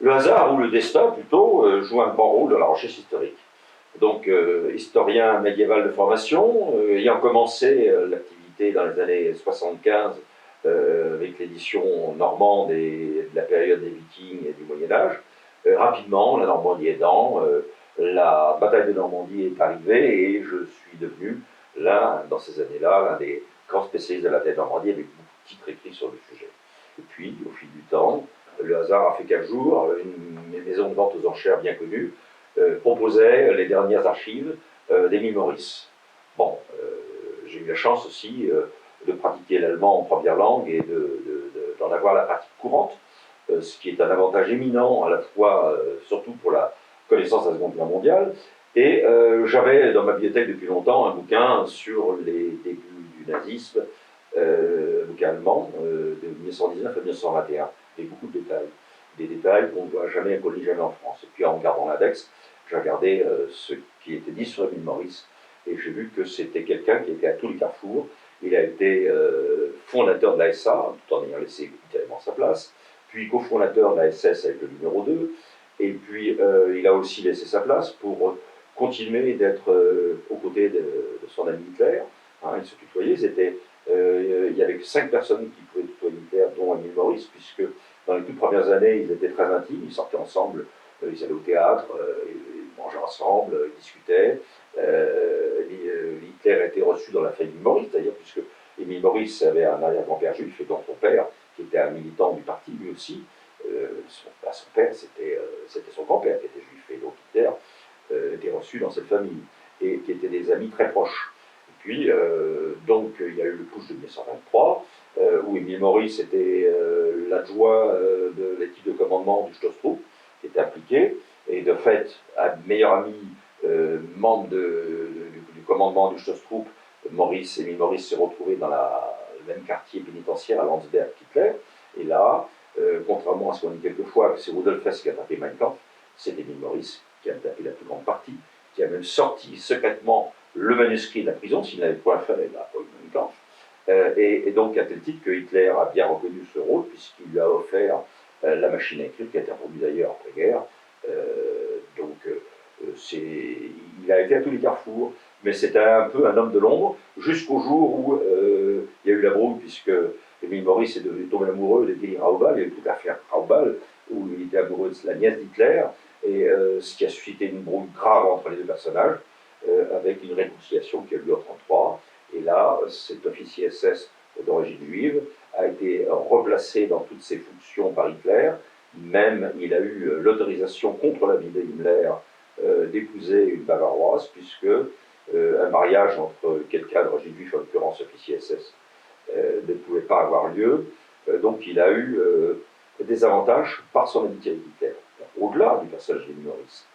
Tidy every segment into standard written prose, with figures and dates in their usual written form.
Le hasard ou le destin, plutôt, joue un grand rôle dans la recherche historique. Donc, historien médiéval de formation, ayant commencé l'activité dans les années 75 avec l'édition normande et de la période des Vikings et du Moyen-Âge, rapidement, la Normandie aidant, la bataille de Normandie est arrivée et je suis devenu, dans ces années-là, l'un des grands spécialistes de la bataille de Normandie avec beaucoup de titres écrits sur le sujet. Et puis, au fil du temps, le hasard a fait qu'un jour, une maison de vente aux enchères bien connue proposait les dernières archives d'Émile Maurice. Bon, j'ai eu la chance aussi de pratiquer l'allemand en première langue et d'en avoir la pratique courante, ce qui est un avantage éminent à la fois, surtout pour la connaissance de la Seconde Guerre mondiale. Et j'avais dans ma bibliothèque depuis longtemps un bouquin sur les débuts du nazisme, bouquin allemand, de 1919 à 1921, avec beaucoup de détails. Des détails qu'on ne voit jamais, qu'on ne lit jamais en France. Et puis en regardant l'index, j'ai regardé ce qui était dit sur Émile Maurice, et j'ai vu que c'était quelqu'un qui était à tous les carrefours. Il a été fondateur de la SA, tout en ayant laissé littéralement sa place, puis cofondateur de la SS avec le numéro 2, et puis il a aussi laissé sa place pour continuer d'être aux côtés de son ami Hitler. Hein, il se tutoyait, il n'y avait que 5 personnes qui pouvaient tutoyer Hitler, dont Émile Maurice, puisque dans les toutes premières années, ils étaient très intimes, ils sortaient ensemble, ils allaient au théâtre, ils mangeaient ensemble, ils discutaient. Hitler a été reçu dans la famille Maurice, d'ailleurs, puisque Émile Maurice avait un arrière-grand-père juif, et donc son père, qui était un militant du parti, lui aussi, son père, c'était son grand-père qui était juif, et donc Hitler était reçu dans cette famille, et qui étaient des amis très proches. Et puis, donc, il y a eu le putsch de 1923, où Émile Maurice était l'adjoint de l'équipe de commandement du Stoßtrupp, qui était impliqué, et de fait, un meilleur ami, membre du commandement du Stoßtrupp, Émile Maurice s'est retrouvé dans le même quartier pénitentiaire à Landsberg qu'Hitler, et là, contrairement à ce qu'on dit quelquefois, que c'est Rudolf Hess qui a tapé Mein Kampf, c'est Émile Maurice qui a tapé la plus grande partie, qui a même sorti secrètement le manuscrit de la prison, s'il n'avait point fait, il n'a pas eu Mein Kampf. Et donc à tel titre que Hitler a bien reconnu ce rôle, puisqu'il lui a offert la machine à écrire, qui a été revendue d'ailleurs après-guerre. Il a été à tous les carrefours, mais c'était un peu un homme de l'ombre, jusqu'au jour où il y a eu la brouille, puisque Émile Maurice est tombé amoureux d'Elie Raubal, il y a eu toute l'affaire Raubal, où il était amoureux de la nièce d'Hitler, et ce qui a suscité une brouille grave entre les deux personnages, avec une réconciliation qui a eu lieu en 1933. Et là, cet officier SS d'origine juive a été replacé dans toutes ses fonctions par Hitler. Même, il a eu l'autorisation contre l'avis d'Himmler d'épouser une Bavaroise, puisque un mariage entre quelqu'un d'origine juive, en l'occurrence officier SS, ne pouvait pas avoir lieu. Donc il a eu des avantages par son amitié avec Hitler. Au-delà du personnage d'Émile Maurice,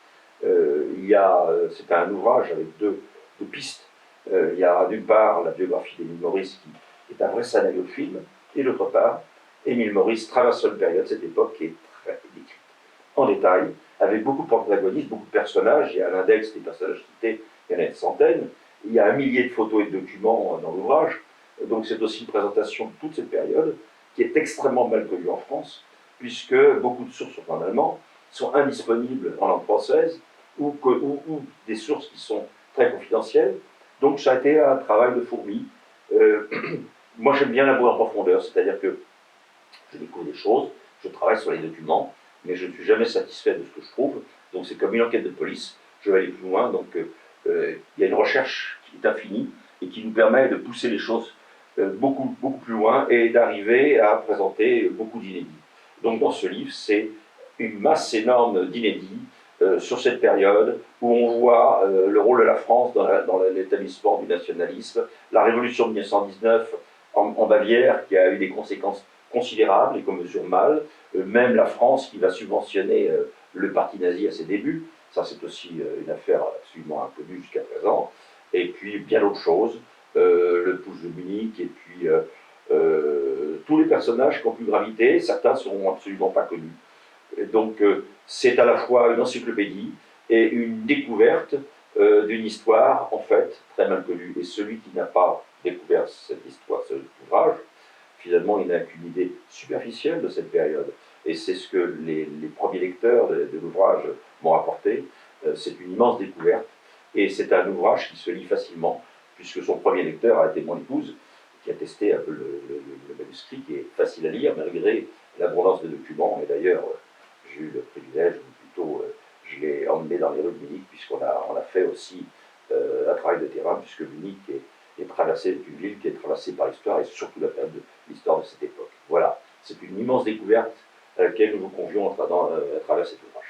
c'est un ouvrage avec deux pistes. Il y a d'une part la biographie d'Émile Maurice qui est un vrai scénario de film, et d'autre part, Émile Maurice traverse une période, cette époque, qui est très décrite en détail, avec beaucoup de protagonistes, beaucoup de personnages. Il y a l'index des personnages cités, il y en a une centaine. Il y a 1 millier de photos et de documents dans l'ouvrage. Donc c'est aussi une présentation de toute cette période, qui est extrêmement mal connue en France, puisque beaucoup de sources sont en allemand, sont indisponibles en langue française, ou des sources qui sont très confidentielles. Donc ça a été un travail de fourmi. Moi j'aime bien l'amour en profondeur, c'est-à-dire que je découvre des choses, je travaille sur les documents, mais je ne suis jamais satisfait de ce que je trouve. Donc c'est comme une enquête de police, je vais aller plus loin. Donc il y a une recherche qui est infinie et qui nous permet de pousser les choses beaucoup plus loin et d'arriver à présenter beaucoup d'inédits. Donc dans ce livre, c'est une masse énorme d'inédits sur cette période où on voit le rôle de la France dans l'établissement du nationalisme, la révolution de 1919 en Bavière qui a eu des conséquences considérables et qu'on mesure mal, même la France qui va subventionner le parti nazi à ses débuts, ça c'est aussi une affaire absolument inconnue jusqu'à présent, et puis bien d'autres choses, le putsch de Munich, et puis tous les personnages qui ont pu graviter, certains ne seront absolument pas connus. Et donc c'est à la fois une encyclopédie et une découverte d'une histoire en fait très mal connue. Et celui qui n'a pas découvert cette histoire, cet ouvrage, finalement il n'a qu'une idée superficielle de cette période. et c'est ce que les premiers lecteurs de l'ouvrage m'ont rapporté. C'est une immense découverte, et c'est un ouvrage qui se lit facilement, puisque son premier lecteur a été mon épouse, qui a testé un peu le manuscrit, qui est facile à lire, malgré l'abondance de documents, et d'ailleurs, j'ai eu le privilège, ou plutôt, je l'ai emmené dans les rues de Munich, puisqu'on a fait aussi un travail de terrain, puisque Munich est traversée, une ville qui est traversée par l'histoire, et surtout la période de l'histoire de cette époque. Voilà, c'est une immense découverte à laquelle nous vous convions à travers cet ouvrage.